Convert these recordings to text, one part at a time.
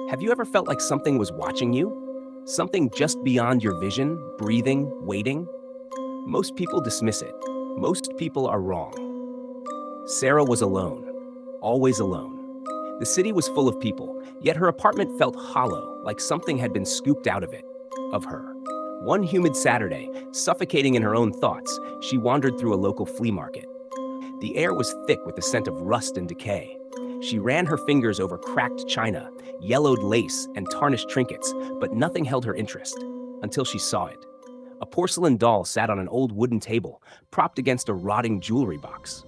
Have you ever felt like something was watching you? Something just beyond your vision, breathing, waiting? Most people dismiss it. Most people are wrong. Sarah was alone, always alone. The city was full of people, yet her apartment felt hollow, like something had been scooped out of it, of her. One humid Saturday, suffocating in her own thoughts, she wandered through a local flea market. The air was thick with the scent of rust and decay. She ran her fingers over cracked china, yellowed lace, and tarnished trinkets, but nothing held her interest, until she saw it. A porcelain doll sat on an old wooden table, propped against a rotting jewelry box.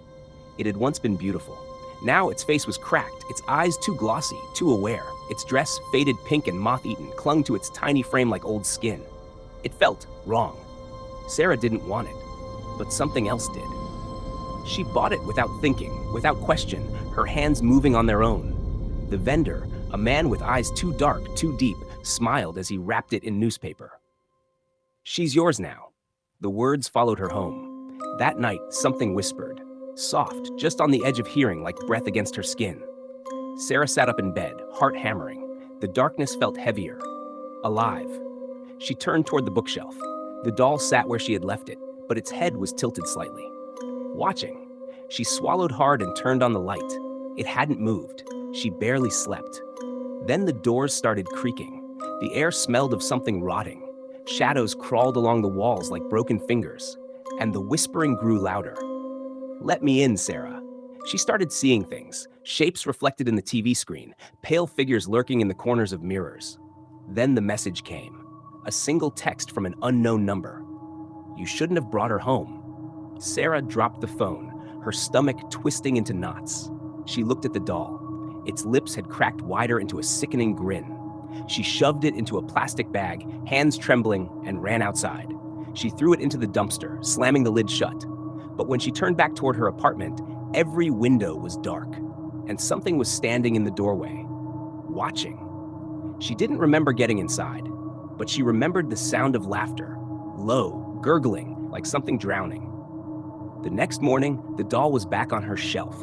It had once been beautiful. Now its face was cracked, its eyes too glossy, too aware. Its dress, faded pink and moth-eaten, clung to its tiny frame like old skin. It felt wrong. Sarah didn't want it, but something else did. She bought it without thinking, without question, her hands moving on their own. The vendor, a man with eyes too dark, too deep, smiled as he wrapped it in newspaper. "She's yours now." The words followed her home. That night, something whispered, soft, just on the edge of hearing, like breath against her skin. Sarah sat up in bed, heart hammering. The darkness felt heavier, alive. She turned toward the bookshelf. The doll sat where she had left it, but its head was tilted slightly. Watching, she swallowed hard and turned on the light. It hadn't moved. She barely slept. Then the doors started creaking. The air smelled of something rotting. Shadows crawled along the walls like broken fingers, and the whispering grew louder. "Let me in, Sarah." She started seeing things, shapes reflected in the TV screen, pale figures lurking in the corners of mirrors. Then the message came, a single text from an unknown number. "You shouldn't have brought her home." Sarah dropped the phone, her stomach twisting into knots. She looked at the doll. Its lips had cracked wider into a sickening grin. She shoved it into a plastic bag, hands trembling, and ran outside. She threw it into the dumpster, slamming the lid shut. But when she turned back toward her apartment, every window was dark, and something was standing in the doorway, watching. She didn't remember getting inside, but she remembered the sound of laughter, low, gurgling, like something drowning. The next morning, the doll was back on her shelf,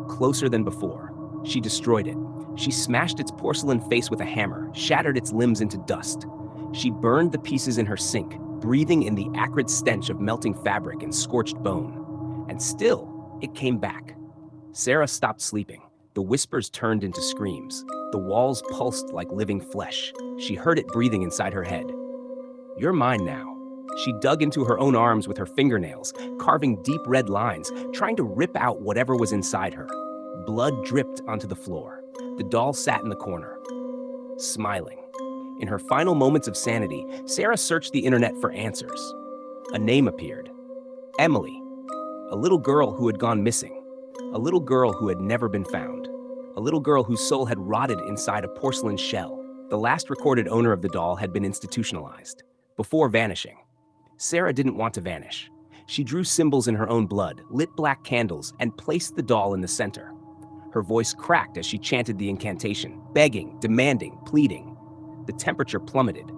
closer than before. She destroyed it. She smashed its porcelain face with a hammer, shattered its limbs into dust. She burned the pieces in her sink, breathing in the acrid stench of melting fabric and scorched bone. And still, it came back. Sarah stopped sleeping. The whispers turned into screams. The walls pulsed like living flesh. She heard it breathing inside her head. "You're mine now." She dug into her own arms with her fingernails, carving deep red lines, trying to rip out whatever was inside her. Blood dripped onto the floor. The doll sat in the corner, smiling. In her final moments of sanity, Sarah searched the internet for answers. A name appeared. Emily. A little girl who had gone missing. A little girl who had never been found. A little girl whose soul had rotted inside a porcelain shell. The last recorded owner of the doll had been institutionalized, before vanishing. Sarah didn't want to vanish. She drew symbols in her own blood, lit black candles, and placed the doll in the center. Her voice cracked as she chanted the incantation, begging, demanding, pleading. The temperature plummeted.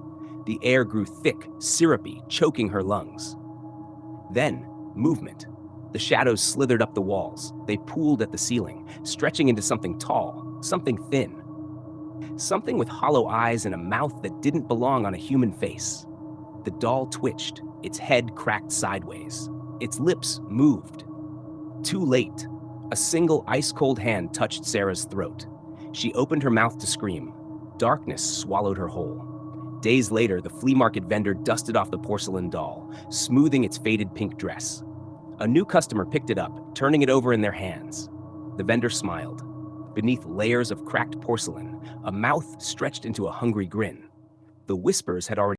The air grew thick, syrupy, choking her lungs. Then, movement. The shadows slithered up the walls. They pooled at the ceiling, stretching into something tall, something thin. Something with hollow eyes and a mouth that didn't belong on a human face. The doll twitched, its head cracked sideways. Its lips moved. Too late. A single ice-cold hand touched Sarah's throat. She opened her mouth to scream. Darkness swallowed her whole. Days later, the flea market vendor dusted off the porcelain doll, smoothing its faded pink dress. A new customer picked it up, turning it over in their hands. The vendor smiled. Beneath layers of cracked porcelain, a mouth stretched into a hungry grin. The whispers had already